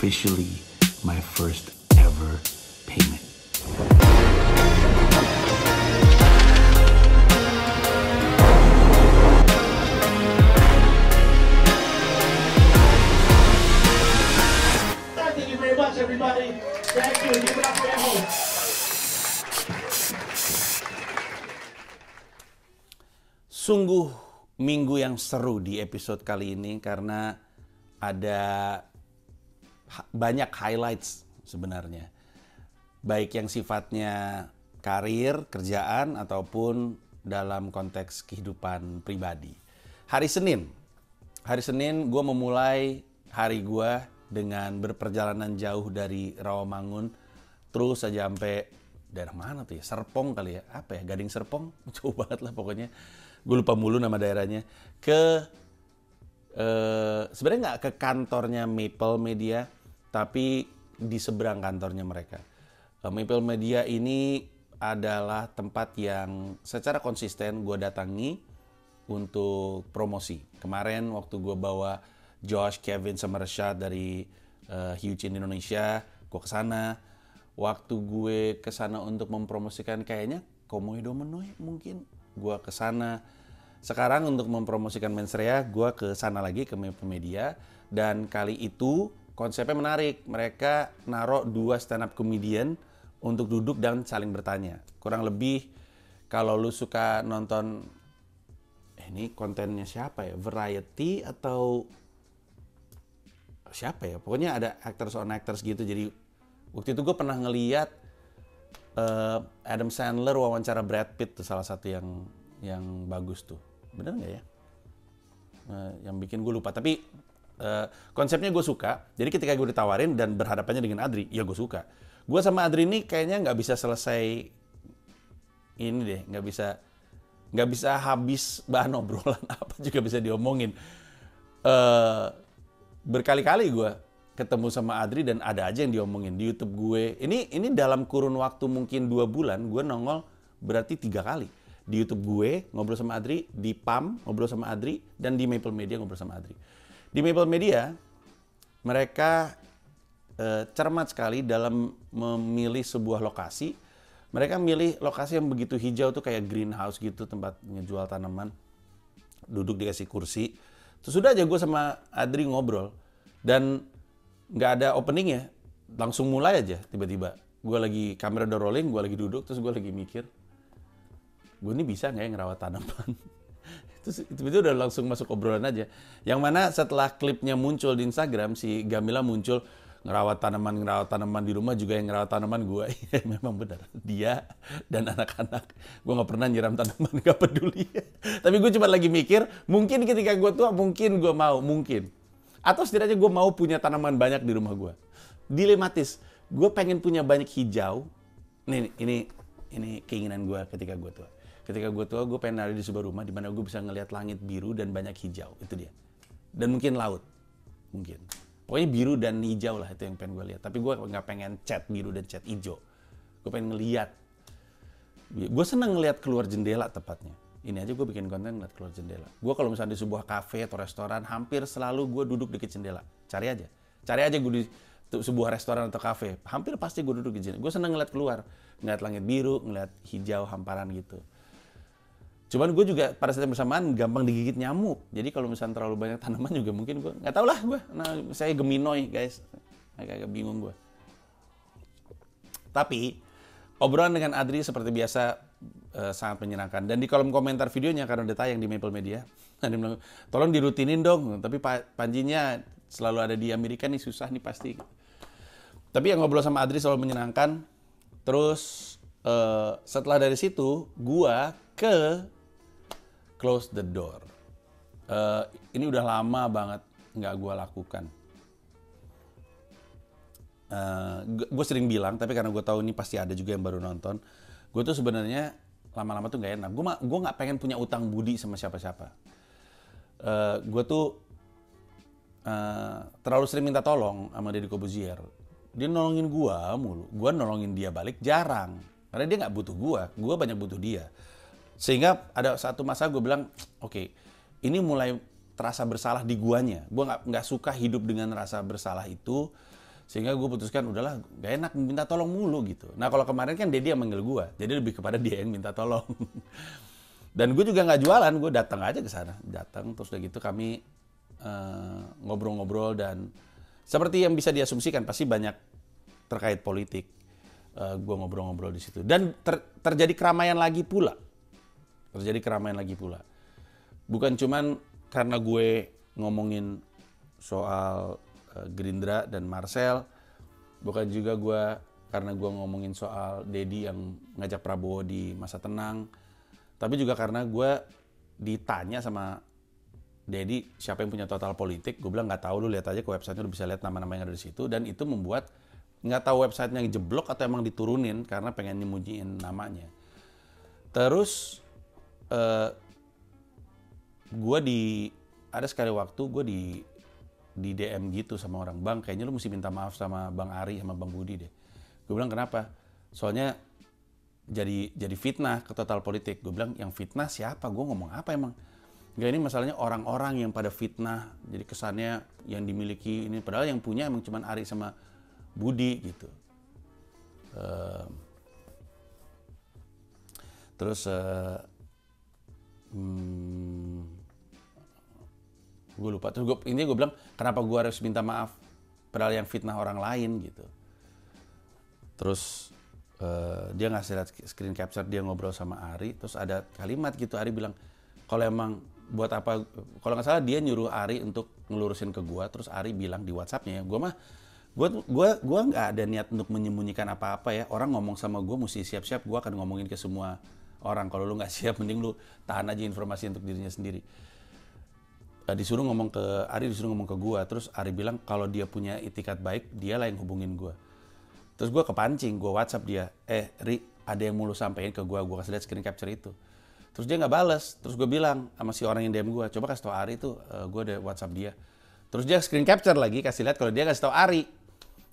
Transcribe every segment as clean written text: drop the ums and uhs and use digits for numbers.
officially my first ever payment. Thank you very much, everybody. Thank you. Give it up for your host. Sungguh minggu yang seru di episode kali ini karena ada banyak highlights sebenarnya. Baik yang sifatnya karir, kerjaan, ataupun dalam konteks kehidupan pribadi. Hari Senin gue memulai hari gue dengan berperjalanan jauh dari Rawamangun. Terus aja sampai daerah mana tuh ya? Serpong kali ya? Apa ya? Gading Serpong? Jauh banget lah pokoknya. Gue lupa mulu nama daerahnya. Sebenarnya nggak ke kantornya Maple Media, tapi di seberang kantornya mereka. Maple Media ini adalah tempat yang secara konsisten gue datangi untuk promosi. Kemarin waktu gue bawa Josh, Kevin, sama Rashad dari Huge in Indonesia, gue kesana. Waktu gue kesana untuk mempromosikan kayaknya Komodo Menoy mungkin, gue kesana. Sekarang untuk mempromosikan Mensrea, gue ke sana lagi ke Maple Media, dan kali itu konsepnya menarik. Mereka naruh 2 stand up comedian untuk duduk dan saling bertanya. Kurang lebih kalau lu suka nonton ini kontennya siapa ya? Variety atau siapa ya? Pokoknya ada actors on actors gitu. Jadi waktu itu gue pernah ngeliat Adam Sandler wawancara Brad Pitt tuh, salah satu yang bagus tuh. Bener nggak ya? Yang bikin gue lupa. Tapi konsepnya gue suka. Jadi ketika gue ditawarin dan berhadapannya dengan Adri, ya gue suka. Gue sama Adri ini kayaknya nggak bisa selesai ini deh. Nggak bisa habis bahan obrolan apa juga bisa diomongin. Berkali-kali gue ketemu sama Adri dan ada aja yang diomongin di YouTube gue. Ini dalam kurun waktu mungkin 2 bulan gue nongol berarti 3 kali. Di YouTube gue ngobrol sama Adri, di PAM ngobrol sama Adri, dan di Maple Media ngobrol sama Adri. Di Maple Media mereka cermat sekali dalam memilih sebuah lokasi. Mereka milih lokasi yang begitu hijau tuh, kayak greenhouse gitu, tempat ngejual tanaman. Duduk dikasih kursi. Terus udah aja gue sama Adri ngobrol. Dan nggak ada openingnya, langsung mulai aja tiba-tiba. Gue lagi, kamera udah rolling, gue lagi duduk, terus gue lagi mikir, gue ini bisa nggak ya ngerawat tanaman? Terus tiba-tiba udah langsung masuk obrolan aja. Yang mana setelah klipnya muncul di Instagram, si Gamila muncul, ngerawat tanaman di rumah juga yang ngerawat tanaman gue. Memang benar, dia dan anak-anak. Gue nggak pernah nyiram tanaman, nggak peduli. Tapi gue cuma lagi mikir, mungkin ketika gue tua, mungkin gue mau, mungkin. Atau setidaknya gue mau punya tanaman banyak di rumah gue. Dilematis, gue pengen punya banyak hijau. Ini keinginan gue ketika gue tua. Ketika gue tua, gue pengen ada di sebuah rumah di mana gue bisa ngelihat langit biru dan banyak hijau. Itu dia. Dan mungkin laut. Mungkin. Pokoknya biru dan hijau lah, itu yang pengen gue lihat. Tapi gue nggak pengen cat biru dan cat hijau. Gue pengen ngelihat. Gue seneng ngelihat keluar jendela tepatnya. Ini aja gue bikin konten ngeliat keluar jendela. Gue kalau misalnya di sebuah kafe atau restoran, hampir selalu gue duduk deket jendela. Cari aja gue di sebuah restoran atau kafe. Hampir pasti gue duduk di jendela. Gue seneng ngeliat keluar. Ngeliat langit biru, ngeliat hijau, hamparan gitu. Cuman gue juga pada saat yang bersamaan gampang digigit nyamuk. Jadi kalau misalnya terlalu banyak tanaman juga mungkin gue nggak tau lah gue. Nah, saya geminoy guys, agak bingung gue. Tapi obrolan dengan Adri seperti biasa sangat menyenangkan. Dan di kolom komentar videonya, karena udah tayang di Maple Media, dia bilang, tolong dirutinin dong. Tapi Panjinya selalu ada di Amerika nih, susah nih pasti. Tapi yang ngobrol sama Adri selalu menyenangkan. Terus setelah dari situ, gua ke close the door. Ini udah lama banget nggak gue lakukan. Gue sering bilang, tapi karena gue tahu ini pasti ada juga yang baru nonton. Gue tuh sebenarnya lama-lama tuh nggak enak. Gue nggak pengen punya utang budi sama siapa-siapa. Gue tuh terlalu sering minta tolong sama Deddy Corbuzier. Dia nolongin gue mulu. Gue nolongin dia balik jarang. Karena dia nggak butuh gue banyak butuh dia. Sehingga ada satu masa gue bilang, oke, ini mulai terasa bersalah di guanya. Gue nggak suka hidup dengan rasa bersalah itu. Sehingga gue putuskan, udahlah gak enak minta tolong mulu gitu. Nah kalau kemarin kan Dedi yang manggil gue, jadi lebih kepada dia yang minta tolong. Dan gue juga nggak jualan, gue datang aja ke sana. Datang, terus udah gitu kami ngobrol-ngobrol dan seperti yang bisa diasumsikan, pasti banyak terkait politik. Gue ngobrol-ngobrol di situ. Dan terjadi keramaian lagi pula. Bukan cuman karena gue ngomongin soal Gerindra dan Marcel, bukan juga karena gue ngomongin soal Dedi yang ngajak Prabowo di masa tenang, tapi juga karena gue ditanya sama Dedi siapa yang punya Total Politik. Gue bilang nggak tahu, lu lihat aja ke website-nya, lu bisa lihat nama-nama yang ada di situ. Dan itu membuat nggak tahu website-nya yang jeblok atau emang diturunin karena pengen nyembunyiin namanya. Terus ada sekali waktu gue di DM gitu sama orang, Bang kayaknya lu mesti minta maaf sama Bang Ari sama Bang Budi deh. Gue bilang kenapa? Soalnya jadi fitnah ke Total Politik. Gue bilang yang fitnah siapa? Gue ngomong apa emang? Gak, ini masalahnya orang-orang yang pada fitnah. Jadi kesannya yang dimiliki ini, padahal yang punya emang cuma Ari sama Budi gitu. Terus gue lupa. Terus intinya gue bilang kenapa gue harus minta maaf padahal yang fitnah orang lain gitu. Terus dia ngasih lihat screen capture dia ngobrol sama Ari. Terus ada kalimat gitu, Ari bilang kalau emang buat apa, kalau nggak salah dia nyuruh Ari untuk ngelurusin ke gue. Terus Ari bilang di WhatsApp-nya, gue nggak ada niat untuk menyembunyikan apa-apa ya. Orang ngomong sama gue mesti siap-siap, gue akan ngomongin ke semua orang. Kalau lu nggak siap, mending lu tahan aja informasi untuk dirinya sendiri. Disuruh ngomong ke Ari, disuruh ngomong ke gue. Terus Ari bilang kalau dia punya itikat baik, dia lah yang hubungin gue. Terus gue kepancing, gue WhatsApp dia, Ri, ada yang mau lu sampein ke gue kasih lihat screen capture itu. Terus dia nggak bales. Terus gue bilang sama si orang yang DM gue, coba kasih tau Ari tuh, gue ada WhatsApp dia. Terus dia screen capture lagi, kasih lihat kalau dia kasih tau Ari.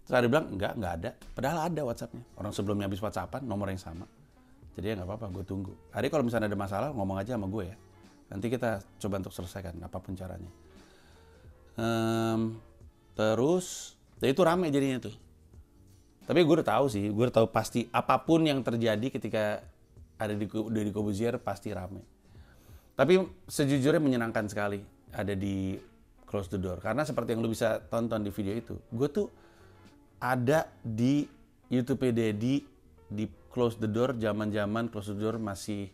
Terus Ari bilang, enggak ada. Padahal ada WhatsApp-nya. Orang sebelumnya habis WhatsAppan, nomor yang sama. Jadi ya nggak apa-apa, gue tunggu. Ari kalau misalnya ada masalah, ngomong aja sama gue ya. Nanti kita coba untuk selesaikan, apapun caranya. Terus, ya itu rame jadinya tuh. Tapi gue udah tahu sih, gue udah tahu pasti apapun yang terjadi ketika ada di Deddy Corbuzier pasti rame. Tapi sejujurnya menyenangkan sekali ada di Close the Door. Karena seperti yang lu bisa tonton di video itu, gue tuh ada di YouTube Deddy di Close the Door, zaman-zaman Close the Door masih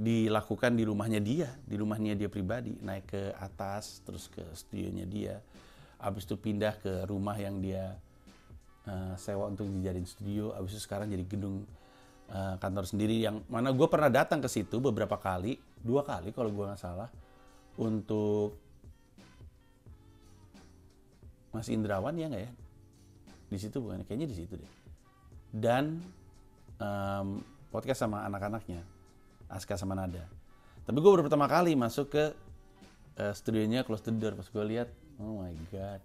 dilakukan di rumahnya dia pribadi, naik ke atas, terus ke studionya dia, abis itu pindah ke rumah yang dia sewa untuk dijadiin studio, abis itu sekarang jadi gedung kantor sendiri, yang mana gue pernah datang ke situ beberapa kali, 2 kali kalau gue nggak salah, untuk Mas Indrawan ya nggak ya? Di situ bukan? Kayaknya di situ deh. Dan podcast sama anak-anaknya, Aska sama Nada. Tapi gue baru pertama kali masuk ke studionya Close the Door. Pas gue lihat, oh my god,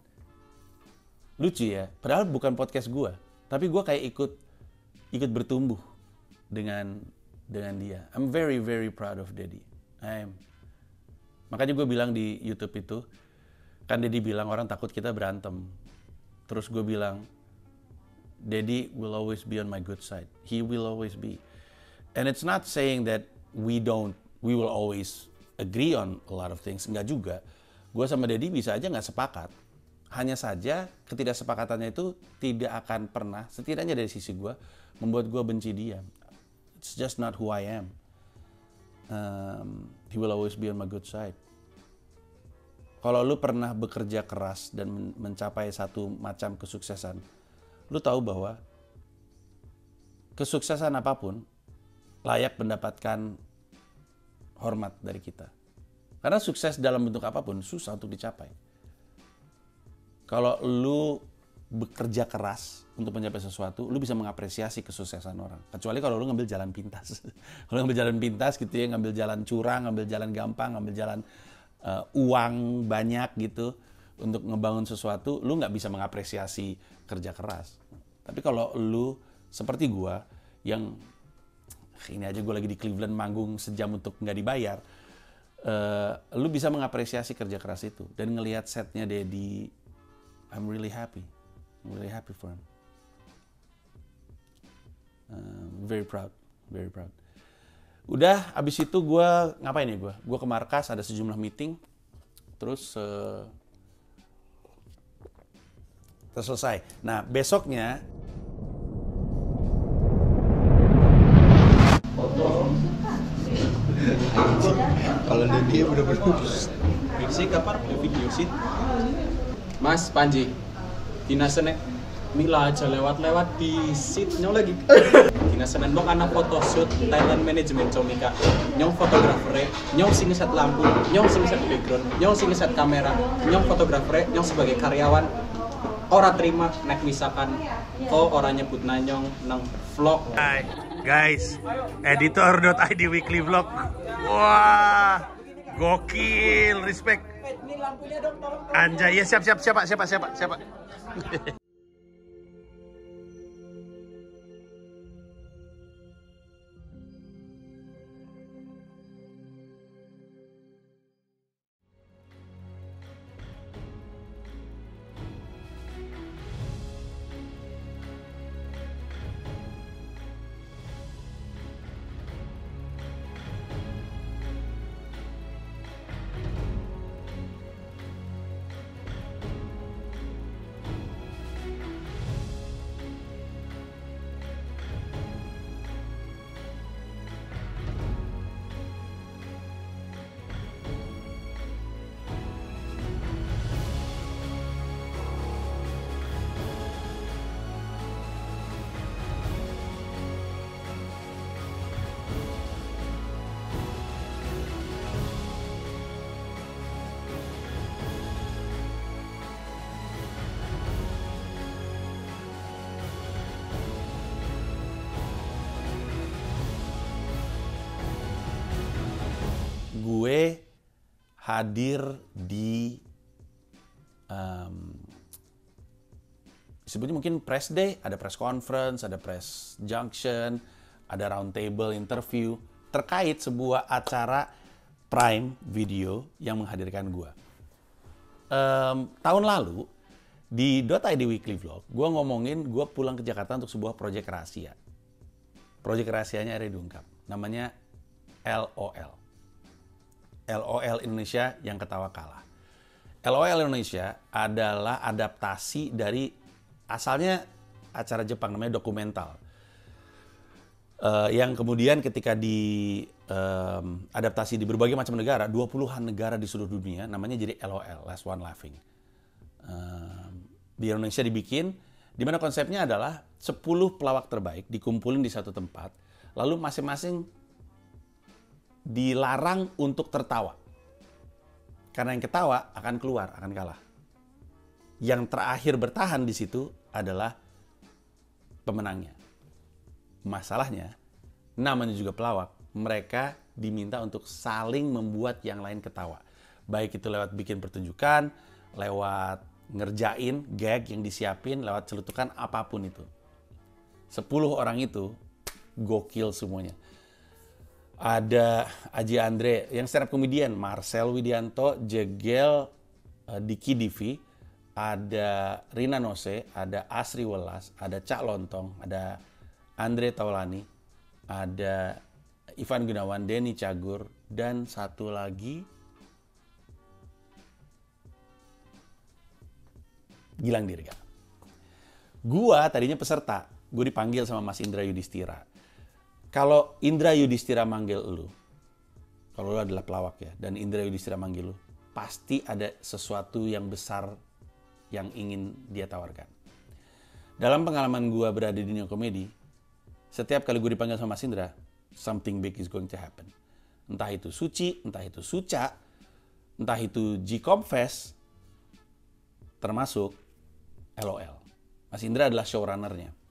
lucu ya. Padahal bukan podcast gue, tapi gue kayak ikut bertumbuh dengan dia. I'm very very proud of Deddy. Makanya gue bilang di YouTube itu, kan Deddy bilang orang takut kita berantem. Terus gue bilang, Deddy will always be on my good side. He will always be. And it's not saying that we will always agree on a lot of things. Enggak juga. Gue sama Deddy bisa aja nggak sepakat. Hanya saja ketidaksepakatannya itu tidak akan pernah, setidaknya dari sisi gue, membuat gue benci dia. It's just not who I am. He will always be on my good side. Kalau lu pernah bekerja keras dan mencapai satu macam kesuksesan, lu tahu bahwa kesuksesan apapun layak mendapatkan hormat dari kita. Karena sukses dalam bentuk apapun susah untuk dicapai. Kalau lu bekerja keras untuk mencapai sesuatu, lu bisa mengapresiasi kesuksesan orang. Kecuali kalau lu ngambil jalan pintas. Kalau ngambil jalan pintas gitu ya, ngambil jalan curang, ngambil jalan gampang, ngambil jalan uang banyak gitu untuk ngebangun sesuatu, lu nggak bisa mengapresiasi kerja keras. Tapi kalau lu seperti gua yang ini aja gue lagi di Cleveland manggung sejam untuk nggak dibayar, lu bisa mengapresiasi kerja keras itu dan ngelihat setnya Deddy, I'm really happy. I'm really happy for him. Very proud, very proud. Udah, abis itu gue ngapain ya gue? Gue ke markas, ada sejumlah meeting, terus selesai. Nah, besoknya kalau dia bener-bener sih kapan video sih? Mas Panji, Dina Senin Mila aja lewat-lewat di sitnya lagi. Dina Senin dong anak foto shoot Thailand Management Comika. Nyong fotografer, nyong sing set lampu, nyong sing set background, nyong sing set kamera, nyong fotografer, nyong sebagai karyawan. Ora terima nek misalkan ora nyebut nanyong nang vlog. Hai guys, editor.id weekly vlog. Wah, gokil, respect. Anjay, ya siap. Gue hadir di disebutnya mungkin press day, ada press conference, ada press junction, ada round table interview terkait sebuah acara Prime Video yang menghadirkan gue. Tahun lalu di .id Weekly Vlog, gue ngomongin gue pulang ke Jakarta untuk sebuah proyek rahasia. Proyek rahasianya ada diungkap, namanya LOL. LOL Indonesia yang ketawa kalah. LOL Indonesia adalah adaptasi dari asalnya acara Jepang namanya dokumental. Yang kemudian ketika adaptasi di berbagai macam negara, 20-an negara di seluruh dunia, namanya jadi LOL, Last One Laughing. Di Indonesia dibikin, di mana konsepnya adalah 10 pelawak terbaik dikumpulin di satu tempat, lalu masing-masing dilarang untuk tertawa. Karena yang ketawa akan keluar, akan kalah. Yang terakhir bertahan di situ adalah pemenangnya. Masalahnya, namanya juga pelawak, mereka diminta untuk saling membuat yang lain ketawa. Baik itu lewat bikin pertunjukan, lewat ngerjain gag yang disiapin, lewat celutukan, apapun itu. 10 orang itu gokil semuanya. Ada Aji Andre yang stand up comedian, Marcel Widianto, Jegel, Diki Divi, ada Rina Nose, ada Asri Welas, ada Cak Lontong, ada Andre Taulani, ada Ivan Gunawan, Denny Cagur, dan satu lagi Gilang Dirga. Gua tadinya peserta, gue dipanggil sama Mas Indra Yudhistira. Kalau Indra Yudhistira manggil lu, kalau lu adalah pelawak ya, dan Indra Yudhistira manggil lu, pasti ada sesuatu yang besar yang ingin dia tawarkan. Dalam pengalaman gue berada di dunia komedi, setiap kali gue dipanggil sama Mas Indra, something big is going to happen. Entah itu Suci, entah itu Suca, entah itu G-Confess, termasuk LOL. Mas Indra adalah showrunner-nya.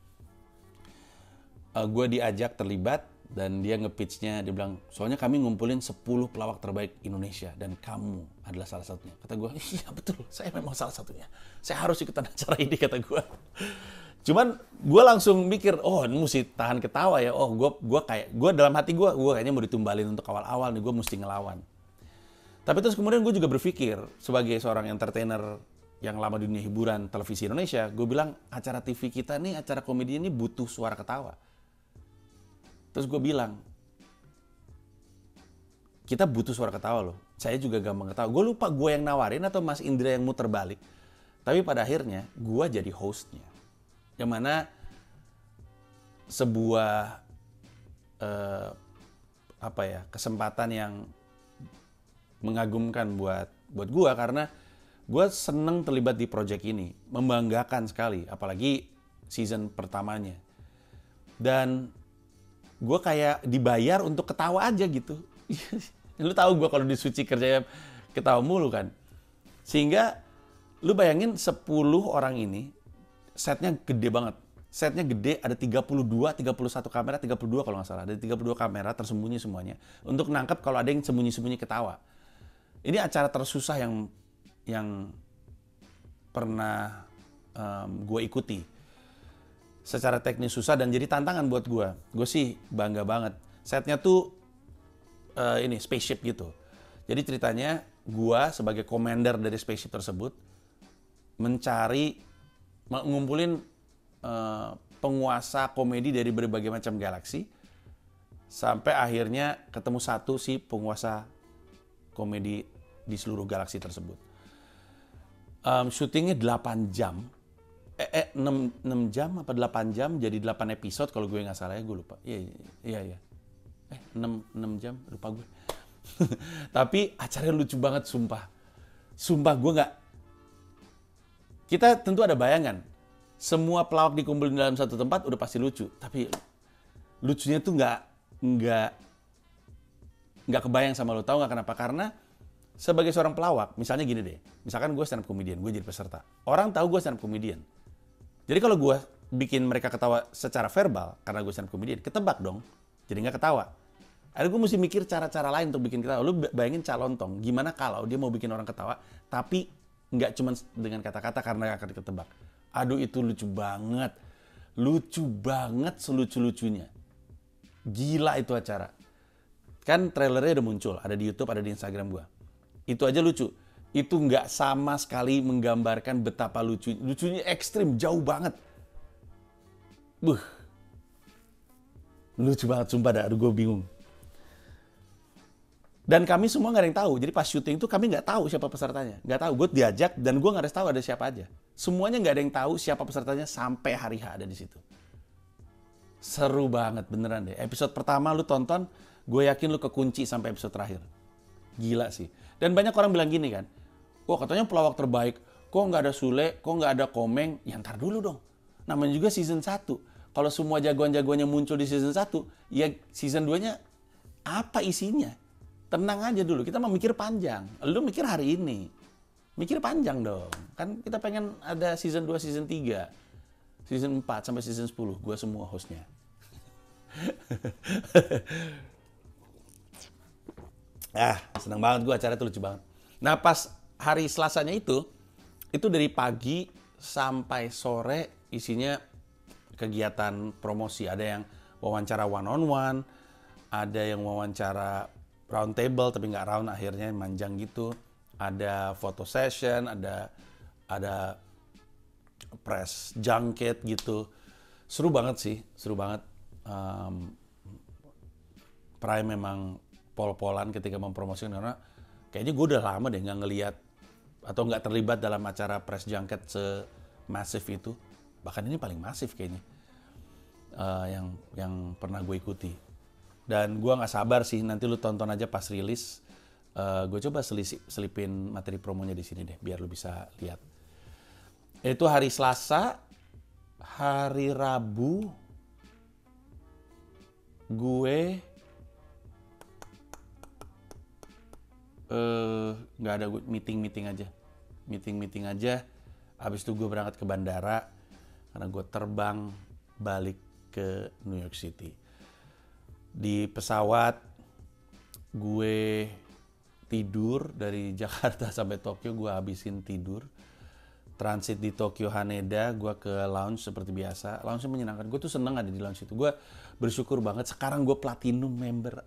Gue diajak terlibat dan dia nge-pitch-nya, dia bilang, soalnya kami ngumpulin 10 pelawak terbaik Indonesia dan kamu adalah salah satunya. Kata gue, iya betul, saya memang salah satunya. Saya harus ikutan acara ini, kata gue. Cuman gue langsung mikir, oh ini mesti tahan ketawa ya. Oh gue dalam hati gue kayaknya mau ditumbalin untuk awal-awal nih, gue mesti ngelawan. Tapi terus kemudian gue juga berpikir sebagai seorang entertainer yang lama di dunia hiburan televisi Indonesia, gue bilang acara TV kita nih, acara komedi ini butuh suara ketawa. Terus gue bilang, kita butuh suara ketawa loh. Saya juga gampang ketawa. Gue lupa gue yang nawarin atau Mas Indra yang muter balik. Tapi pada akhirnya gue jadi hostnya. Yang mana sebuah kesempatan yang mengagumkan buat gue, karena gue seneng terlibat di project ini, membanggakan sekali, apalagi season pertamanya. Dan gue kayak dibayar untuk ketawa aja gitu. Lu tahu gue kalau disuci kerjanya ketawa mulu kan. Sehingga lu bayangin 10 orang ini, setnya gede banget. Setnya gede, ada 31 kamera, 32 kalau nggak salah. Ada 32 kamera tersembunyi semuanya. Untuk nangkep kalau ada yang sembunyi-sembunyi ketawa. Ini acara tersusah yang pernah gue ikuti. Secara teknis susah dan jadi tantangan buat gue. Gue sih bangga banget. Setnya tuh ini spaceship gitu. Jadi ceritanya gue sebagai commander dari spaceship tersebut ngumpulin penguasa komedi dari berbagai macam galaksi sampai akhirnya ketemu satu si penguasa komedi di seluruh galaksi tersebut. Syutingnya 8 jam. 6 jam apa 8 jam jadi 8 episode kalau gue nggak salah ya, gue lupa. Iya. 6 jam, lupa gue. Tapi acaranya lucu banget, sumpah. Sumpah gue nggak... Kita tentu ada bayangan. Semua pelawak dikumpulin dalam satu tempat udah pasti lucu. Tapi lucunya tuh nggak kebayang sama lo. Tahu nggak kenapa? Karena sebagai seorang pelawak, misalnya gini deh. Misalkan gue stand up comedian, gue jadi peserta. Orang tahu gue stand up comedian. Jadi kalau gue bikin mereka ketawa secara verbal, karena gue stand up comedian, ketebak dong. Jadi nggak ketawa. Akhirnya gue mesti mikir cara-cara lain untuk bikin ketawa. Lu bayangin calon tong, gimana kalau dia mau bikin orang ketawa, tapi nggak cuma dengan kata-kata karena akan ketebak. Aduh itu lucu banget. Lucu banget selucu-lucunya. Gila itu acara. Kan trailernya udah muncul, ada di YouTube, ada di Instagram gue. Itu aja lucu. Itu nggak sama sekali menggambarkan betapa lucunya ekstrim, jauh banget. Lucu banget, sumpah dah, aduh gue bingung. Dan kami semua nggak ada yang tahu. Jadi pas syuting itu kami nggak tahu siapa pesertanya. Nggak tahu, gue diajak dan gue nggak ada tahu ada siapa aja. Semuanya nggak ada yang tahu siapa pesertanya sampai hari H ada di situ. Seru banget beneran deh. Episode pertama lu tonton, gue yakin lu kekunci sampai episode terakhir. Gila sih. Dan banyak orang bilang gini kan, wah katanya pelawak terbaik, kok nggak ada Sule, kok nggak ada Komeng, ya ntar dulu dong. Namanya juga season 1. Kalau semua jagoan-jagoannya muncul di season 1, ya season 2-nya apa isinya? Tenang aja dulu, kita mau mikir panjang. Lu mikir hari ini. Mikir panjang dong. Kan kita pengen ada season 2, season 3, season 4 sampai season 10. Gue semua hostnya. Seneng banget gue, acara itu lucu banget. Nah pas hari Selasanya itu dari pagi sampai sore isinya kegiatan promosi. Ada yang wawancara one on one, ada yang wawancara round table tapi nggak round, akhirnya manjang gitu. Ada photo session, ada press junket gitu. Seru banget sih, seru banget. Prime memang pol-polan ketika mempromosikan, karena kayaknya gue udah lama deh nggak ngelihat atau nggak terlibat dalam acara press junket semasif itu. Bahkan ini paling masif kayaknya yang pernah gue ikuti. Dan gue nggak sabar sih, nanti lu tonton aja pas rilis. Gue coba selipin materi promonya di sini deh, biar lu bisa lihat. Itu hari Selasa, hari Rabu gue nggak ada, meeting aja. Habis itu gue berangkat ke bandara karena gue terbang balik ke New York City. Di pesawat gue tidur dari Jakarta sampai Tokyo, gue habisin tidur. Transit di Tokyo Haneda, gue ke lounge seperti biasa. Lounge-nya menyenangkan, gue tuh seneng ada di lounge itu. Gue bersyukur banget, sekarang gue platinum member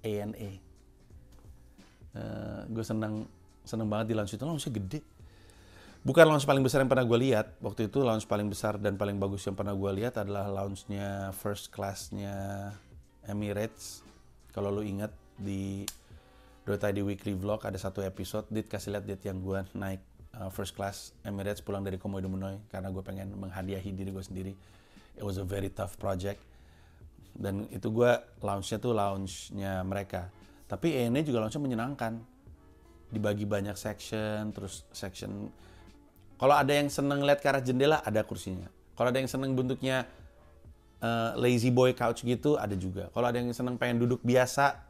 ANA. Gue seneng banget di lounge itu, lounge-nya gede. Bukan launch paling besar yang pernah gue lihat. Waktu itu launch paling besar dan paling bagus yang pernah gue lihat adalah launchnya first class-nya Emirates. Kalau lu ingat di .id Weekly Vlog ada satu episode, Dit kasih lihat Dit yang gue naik first class Emirates pulang dari Komodo Menoi karena gue pengen menghadiahi diri gue sendiri. It was a very tough project. Dan itu gue launchnya tuh launchnya mereka. Tapi ENE juga launchnya menyenangkan. Dibagi banyak section, terus section. Kalau ada yang seneng lihat ke arah jendela, ada kursinya. Kalau ada yang seneng bentuknya lazy boy couch gitu, ada juga. Kalau ada yang seneng pengen duduk biasa,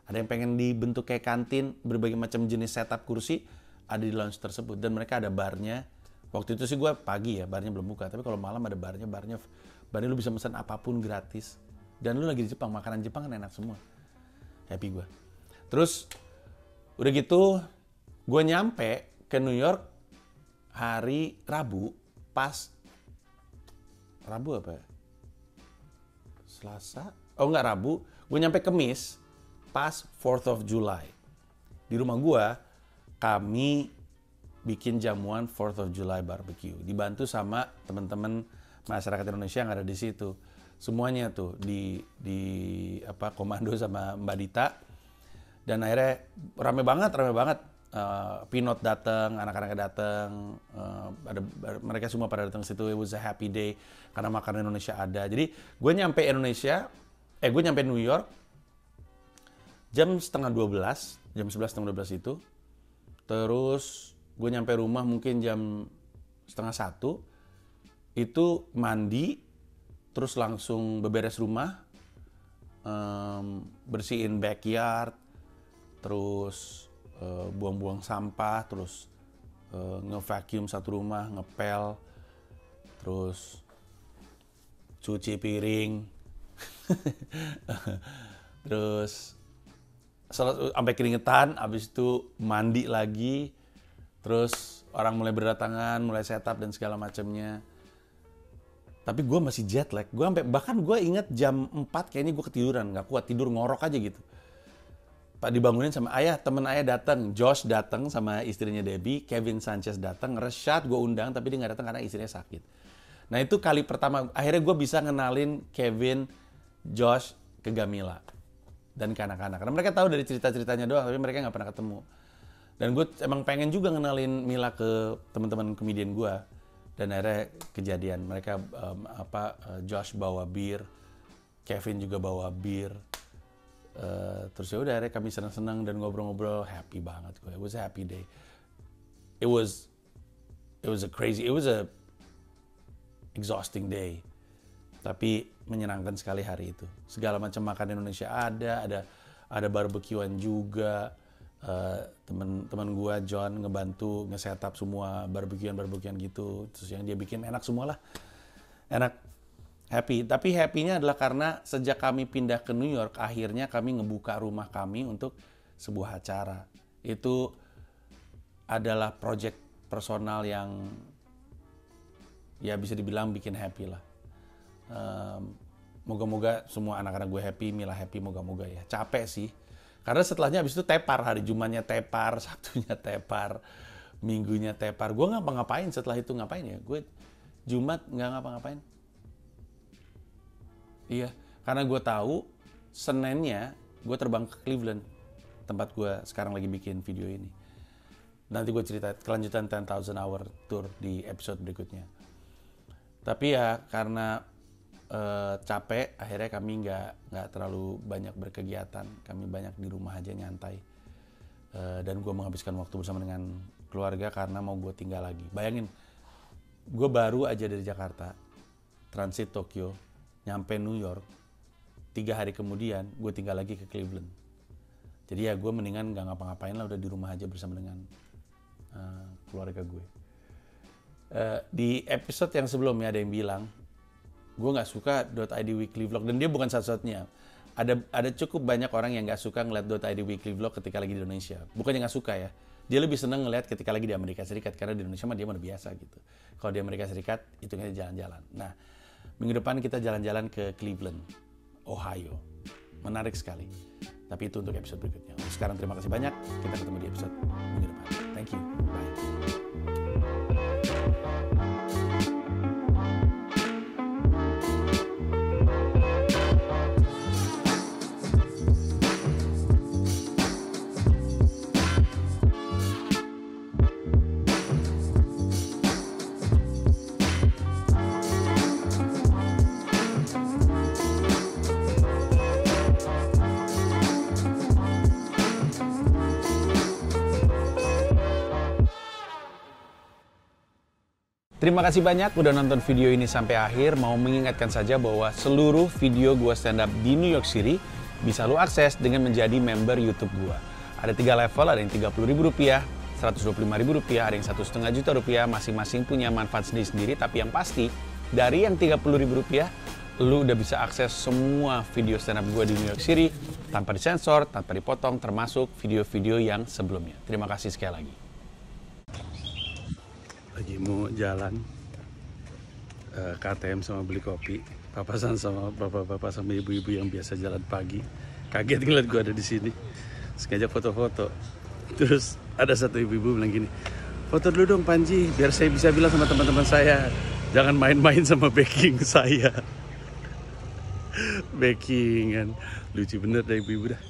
ada yang pengen dibentuk kayak kantin, berbagai macam jenis setup kursi, ada di lounge tersebut. Dan mereka ada barnya. Waktu itu sih gue pagi ya, barnya belum buka. Tapi kalau malam ada barnya lu bisa pesan apapun gratis. Dan lu lagi di Jepang, makanan Jepang kan enak semua. Happy gue. Terus, udah gitu, gue nyampe ke New York hari Rabu, pas Rabu apa ya? Selasa? Oh enggak, Rabu. Gue nyampe Kamis, pas 4th of July. Di rumah gue, kami bikin jamuan 4th of July barbecue. Dibantu sama teman-teman masyarakat Indonesia yang ada di situ. Semuanya tuh di komando sama Mbak Dita. Dan akhirnya rame banget. Pinot datang, anak-anaknya datang, mereka semua pada datang ke situ. It was a happy day karena makanan Indonesia ada. Jadi gue nyampe New York jam 11:30, jam 11:30 itu. Terus gue nyampe rumah mungkin jam 12:30. Itu mandi, terus langsung beberes rumah, bersihin backyard, terus buang-buang sampah, terus nge-vacuum satu rumah, ngepel, terus cuci piring, terus sampai keringetan, habis itu mandi lagi, terus orang mulai berdatangan, mulai setup dan segala macamnya. Tapi gue masih jet lag, bahkan gue inget jam 4 kayaknya gue ketiduran, nggak kuat, tidur ngorok aja gitu. Pak dibangunin sama ayah, temen ayah datang, Josh datang sama istrinya Debbie, Kevin Sanchez datang, Rashad gue undang tapi dia nggak datang karena istrinya sakit. Nah itu kali pertama, akhirnya gue bisa ngenalin Kevin, Josh ke Gamila dan ke anak-anak. Karena mereka tahu dari cerita-ceritanya doang, tapi mereka nggak pernah ketemu. Dan gue emang pengen juga ngenalin Mila ke teman-teman komedian gue. Dan akhirnya kejadian, mereka Josh bawa bir, Kevin juga bawa bir. Terus ya udah akhirnya kami senang-senang dan ngobrol-ngobrol, happy banget gue. It was a happy day. It was a exhausting day. Tapi menyenangkan sekali hari itu. Segala macam makan Indonesia ada barbekyuan juga. Teman gue John ngebantu nge-setup semua barbekyuan gitu. Terus yang dia bikin enak semua lah. Enak. Happy, tapi happy-nya adalah karena sejak kami pindah ke New York, akhirnya kami ngebuka rumah kami untuk sebuah acara. Itu adalah project personal yang ya bisa dibilang bikin happy lah. Moga-moga semua anak-anak gue happy, Mila happy, moga-moga ya. Capek sih, karena setelahnya abis itu tepar, hari Jumatnya tepar, Sabtunya tepar, Minggunya tepar. Gue ngapa-ngapain setelah itu, ngapain ya? Gue Jumat nggak ngapa-ngapain. Iya, karena gue tahu Seninnya gue terbang ke Cleveland, tempat gue sekarang lagi bikin video ini. Nanti gue cerita kelanjutan 10,000 Hour Tour di episode berikutnya. Tapi ya karena capek, akhirnya kami nggak terlalu banyak berkegiatan. Kami banyak di rumah aja nyantai. Dan gue menghabiskan waktu bersama dengan keluarga karena mau gue tinggal lagi. Bayangin, gue baru aja dari Jakarta, transit Tokyo, nyampe New York, 3 hari kemudian gue tinggal lagi ke Cleveland. Jadi ya gue mendingan nggak ngapa-ngapain lah, udah di rumah aja bersama dengan keluarga gue. Di episode yang sebelumnya ada yang bilang, gue nggak suka .id Weekly Vlog, dan dia bukan satu-satunya. Ada cukup banyak orang yang nggak suka ngeliat .id Weekly Vlog ketika lagi di Indonesia. Bukannya nggak suka ya, dia lebih seneng ngeliat ketika lagi di Amerika Serikat, karena di Indonesia mah dia udah biasa gitu. Kalau di Amerika Serikat, hitungnya jalan-jalan. Nah, minggu depan kita jalan-jalan ke Cleveland, Ohio. Menarik sekali. Tapi itu untuk episode berikutnya. Sekarang terima kasih banyak. Kita ketemu di episode minggu depan. Thank you. Bye. Terima kasih banyak udah nonton video ini sampai akhir. Mau mengingatkan saja bahwa seluruh video gue stand up di New York City bisa lu akses dengan menjadi member YouTube gue. Ada 3 level, ada yang Rp30.000, Rp125.000, ada yang Rp1,5 juta, masing-masing punya manfaat sendiri-sendiri. Tapi yang pasti, dari yang Rp30.000, lu udah bisa akses semua video stand up gue di New York City tanpa disensor, tanpa dipotong, termasuk video-video yang sebelumnya. Terima kasih sekali lagi. Lagi mau jalan ke ATM sama beli kopi, papasan sama bapak-bapak sama ibu-ibu yang biasa jalan pagi. Kaget ngeliat gue ada di sini, sengaja foto-foto. Terus ada satu ibu-ibu bilang gini, foto dulu dong Panji, biar saya bisa bilang sama teman-teman saya, jangan main-main sama backing saya. Backingan, lucu bener deh ibu-ibu dah.